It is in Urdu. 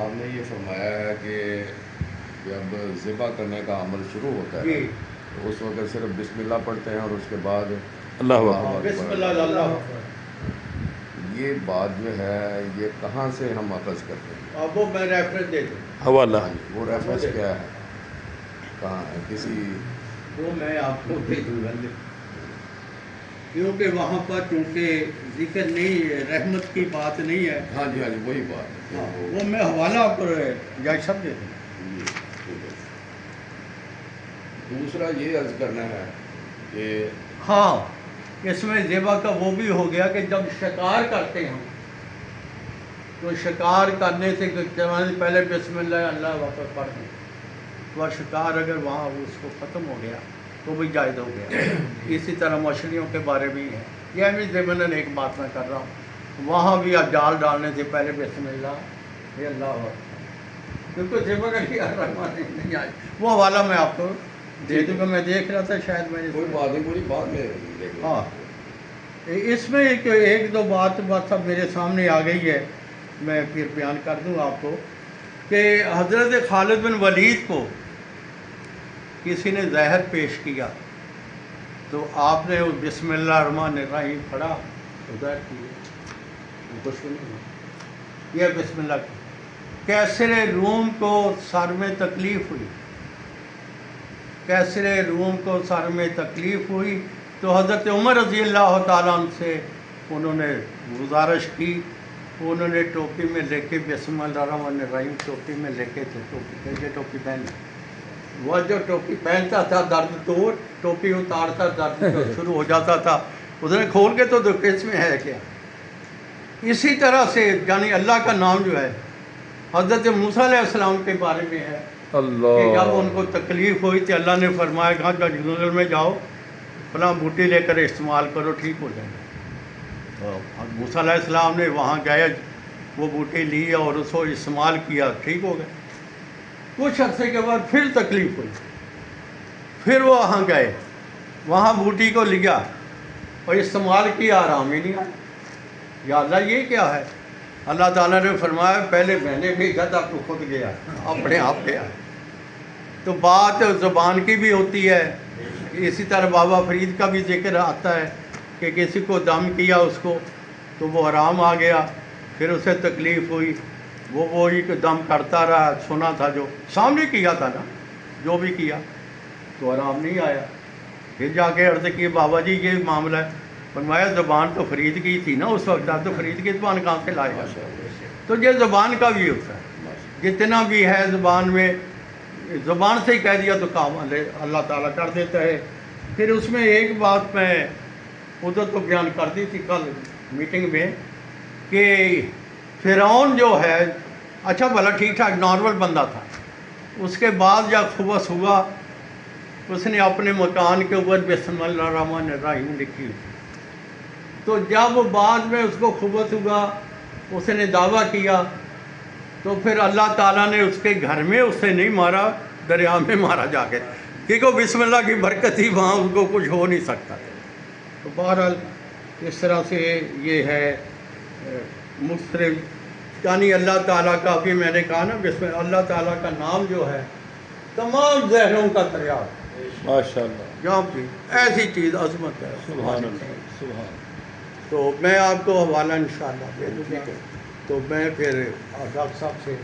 آپ نے یہ فرمایا ہے کہ جب ذبح کرنے کا عمل شروع ہوتا ہے جی تو اس وقت صرف بسم اللہ پڑھتے ہیں اور اس کے بعد اللہ اکبر۔ بسم اللہ اللہ یہ بات جو ہے یہ کہاں سے ہم اخذ کرتے ہیں؟ اب وہ میں ریفرنس دے دوں حوالہ ہاں جی، وہ ریفرنس کیا ہے؟ کہاں ہے؟ کسی وہ میں آپ کو دے دوں گا، کیونکہ وہاں پر چونکہ ذکر نہیں ہے، رحمت کی بات نہیں ہے۔ ہاں جی وہی بات ہے کہ وہ میں حوالہ پر یا سب دے دوں۔ جی، ٹھیک ہے۔ دوسرا یہ عرض کرنا ہے کہ ہاں اس میں ذبح کا وہ بھی ہو گیا کہ جب شکار کرتے ہیں تو شکار کرنے سے پہلے بسم اللہ اللہ واپس پڑھ دیں تو شکار اگر وہاں اس کو ختم ہو گیا تو بھی جائز ہو گیا۔ اسی طرح مچھلیوں کے بارے میں ہے، یہ بھی ضمن ایک بات میں کر رہا ہوں، وہاں بھی آپ جال ڈالنے سے پہلے بسم اللہ یہ اللہ اکبر، کیونکہ ذبح کا کیا نہیں آئی۔ وہ حوالہ میں آپ کو دے دوں گا، میں دیکھ رہا تھا شاید میں کوئی بات نہیں، پوری بات میں دیکھ لیں۔ ہاں اس میں ایک دو بات اب میرے سامنے آ گئی ہے، میں پھر بیان کر دوں آپ کو کہ حضرت خالد بن ولید کو کسی نے زہر پیش کیا تو آپ نے بسم اللہ الرحمن الرحیم پڑھا تو زہر کی کچھ نہیں ہوا۔ یہ بسم اللہ کی کیسر روم کو سر میں تکلیف ہوئی، کیسر روم کو سر میں تکلیف ہوئی تو حضرت عمر رضی اللہ تعالیٰ عنہ سے انہوں نے گزارش کی، انہوں نے ٹوپی میں لے کے بسم اللہ الرحمن الرحیم ٹوپی میں لے کے تھے، ٹوپی پہن وہ جو ٹوپی پہنتا تھا درد تو ٹوپی اتارتا درد شروع ہو جاتا تھا، اس نے کھول کے تو اس میں ہے کیا۔ اسی طرح سے یعنی اللہ کا نام جو ہے حضرت موسیٰ علیہ السلام کے بارے میں ہے کہ جب ان کو تکلیف ہوئی تو اللہ نے فرمایا کہا جنگل میں جاؤ فلاں بوٹی لے کر استعمال کرو ٹھیک ہو جائے گا۔ تو موسیٰ علیہ السلام نے وہاں گئے، وہ بوٹی لی اور اس کو استعمال کیا، ٹھیک ہو گئے۔ کچھ عرصے کے بعد پھر تکلیف ہوئی، پھر وہ وہاں گئے، وہاں بوٹی کو لیا اور استعمال کیا، آرام ہی نہیں آیا۔ یا اللہ یہ کیا ہے؟ اللہ تعالیٰ نے فرمایا پہلے میں نے بھیجا تھا تو خود گیا، اپنے آپ گیا۔ تو بات زبان کی بھی ہوتی ہے، اسی طرح بابا فرید کا بھی ذکر آتا ہے کہ کسی کو دم کیا اس کو تو وہ آرام آ گیا، پھر اسے تکلیف ہوئی، وہ وہی دم کرتا رہا، سنا تھا جو سامنے کیا تھا نا جو بھی کیا تو آرام نہیں آیا۔ پھر جا کے عرض کی بابا جی یہ معاملہ ہے، فرمایا زبان تو فرید کی تھی نا اس وقت، تو فرید کی زبان کہاں سے لائے گا؟ تو یہ زبان کا بھی ہوتا ہے، جتنا بھی ہے زبان میں، زبان سے ہی کہہ دیا تو کام اللہ تعالیٰ کر دیتا ہے۔ پھر اس میں ایک بات میں ادھر تو بیان کر دی تھی کل میٹنگ میں کہ فرعون جو ہے اچھا بھلا ٹھیک ٹھاک نارمل بندہ تھا، اس کے بعد جب خبث ہوا اس نے اپنے مکان کے اوپر بسم اللہ الرحمن الرحیم لکھی، تو جب بعد میں اس کو خبث ہوا اس نے دعویٰ کیا تو پھر اللہ تعالیٰ نے اس کے گھر میں اسے نہیں مارا، دریا میں مارا جا کے، کیونکہ بسم اللہ کی برکت ہی وہاں اس کو کچھ ہو نہیں سکتا۔ تو بہرحال اس طرح سے یہ ہے مختلف، یعنی اللہ تعالیٰ کا بھی میں نے کہا نا بسم اللہ تعالیٰ کا نام جو ہے تمام زہروں کا دریا، ماشاءاللہ، جہاں بھی ایسی چیز عظمت ہے، سبحان اللہ، سبحان۔ تو میں آپ کو حوالہ انشاءاللہ دے دوں گا، تو میں پھر ڈاکٹر صاحب سے